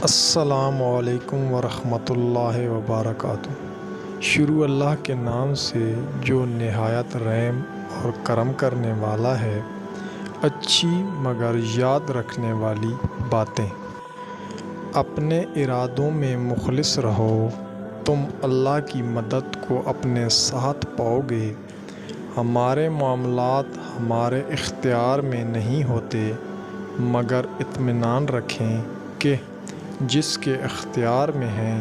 السلام علیکم ورحمۃ اللہ وبرکاتہ۔ شروع اللہ کے نام سے جو نہایت رحم اور کرم کرنے والا ہے۔ اچھی مگر یاد رکھنے والی باتیں۔ اپنے ارادوں میں مخلص رہو، تم اللہ کی مدد کو اپنے ساتھ پاؤ گے۔ ہمارے معاملات ہمارے اختیار میں نہیں ہوتے، مگر اطمینان رکھیں کہ جس کے اختیار میں ہیں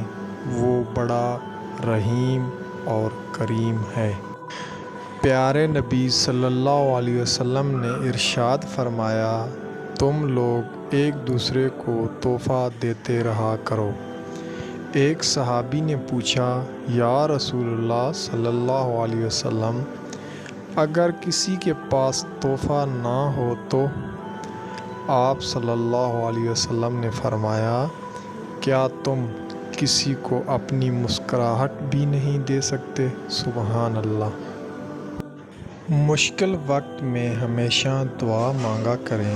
وہ بڑا رحیم اور کریم ہے۔ پیارے نبی صلی اللہ علیہ وسلم نے ارشاد فرمایا، تم لوگ ایک دوسرے کو تحفہ دیتے رہا کرو۔ ایک صحابی نے پوچھا، یا رسول اللہ صلی اللہ علیہ وسلم، اگر کسی کے پاس تحفہ نہ ہو تو؟ آپ صلی اللہ علیہ وسلم نے فرمایا، کیا تم کسی کو اپنی مسکراہٹ بھی نہیں دے سکتے؟ سبحان اللہ۔ مشکل وقت میں ہمیشہ دعا مانگا کریں،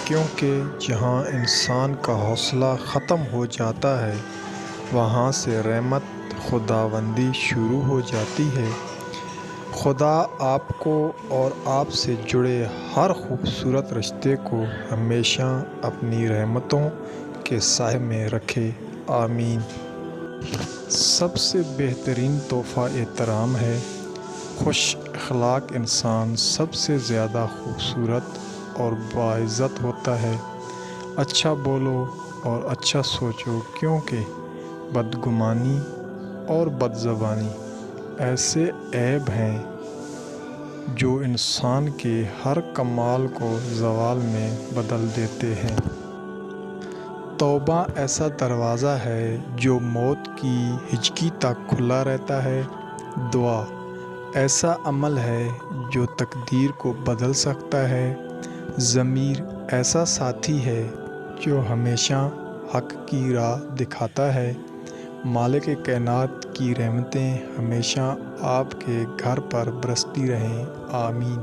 کیونکہ جہاں انسان کا حوصلہ ختم ہو جاتا ہے وہاں سے رحمت خداوندی شروع ہو جاتی ہے۔ خدا آپ کو اور آپ سے جڑے ہر خوبصورت رشتے کو ہمیشہ اپنی رحمتوں کے سائے میں رکھے، آمین۔ سب سے بہترین تحفہ احترام ہے۔ خوش اخلاق انسان سب سے زیادہ خوبصورت اور باعزت ہوتا ہے۔ اچھا بولو اور اچھا سوچو، کیونکہ بدگمانی اور بدزبانی ایسے عیب ہیں جو انسان کے ہر کمال کو زوال میں بدل دیتے ہیں۔ توبہ ایسا دروازہ ہے جو موت کی ہجکی تک کھلا رہتا ہے۔ دعا ایسا عمل ہے جو تقدیر کو بدل سکتا ہے۔ ضمیر ایسا ساتھی ہے جو ہمیشہ حق کی راہ دکھاتا ہے۔ مالک کائنات کی رحمتیں ہمیشہ آپ کے گھر پر برستی رہیں، آمین۔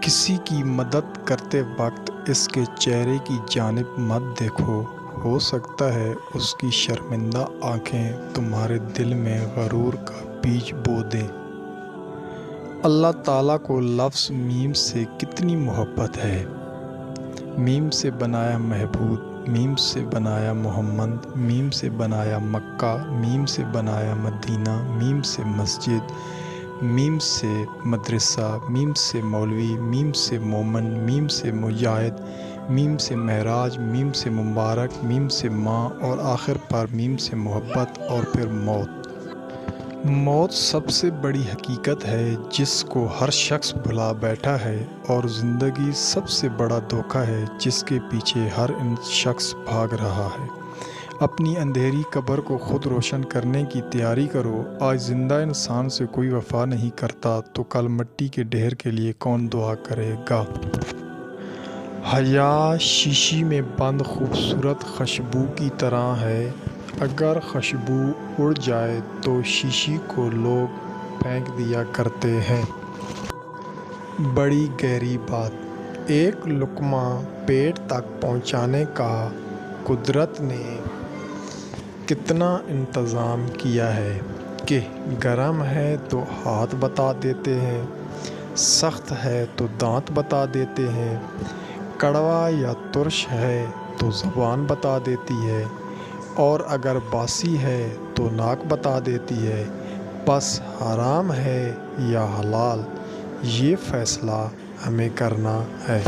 کسی کی مدد کرتے وقت اس کے چہرے کی جانب مت دیکھو، ہو سکتا ہے اس کی شرمندہ آنکھیں تمہارے دل میں غرور کا بیج بو دیں۔ اللہ تعالیٰ کو لفظ میم سے کتنی محبت ہے۔ میم سے بنایا محبوب، میم سے بنایا محمد، میم سے بنایا مکہ، میم سے بنایا مدینہ، میم سے مسجد، میم سے مدرسہ، میم سے مولوی، میم سے مومن، میم سے مجاہد، میم سے معراج، میم سے مبارک، میم سے ماں، اور آخر پر میم سے محبت، اور پھر موت۔ موت سب سے بڑی حقیقت ہے جس کو ہر شخص بھلا بیٹھا ہے، اور زندگی سب سے بڑا دھوکہ ہے جس کے پیچھے ہر شخص بھاگ رہا ہے۔ اپنی اندھیری قبر کو خود روشن کرنے کی تیاری کرو۔ آج زندہ انسان سے کوئی وفا نہیں کرتا تو کل مٹی کے ڈھیر کے لیے کون دعا کرے گا؟ حیا شیشی میں بند خوبصورت خوشبو کی طرح ہے، اگر خوشبو اڑ جائے تو شیشی کو لوگ پھینک دیا کرتے ہیں۔ بڑی گہری بات، ایک لقمہ پیٹ تک پہنچانے کا قدرت نے کتنا انتظام کیا ہے کہ گرم ہے تو ہاتھ بتا دیتے ہیں، سخت ہے تو دانت بتا دیتے ہیں، کڑوا یا ترش ہے تو زبان بتا دیتی ہے، اور اگر باسی ہے تو ناک بتا دیتی ہے۔ بس حرام ہے یا حلال، یہ فیصلہ ہمیں کرنا ہے۔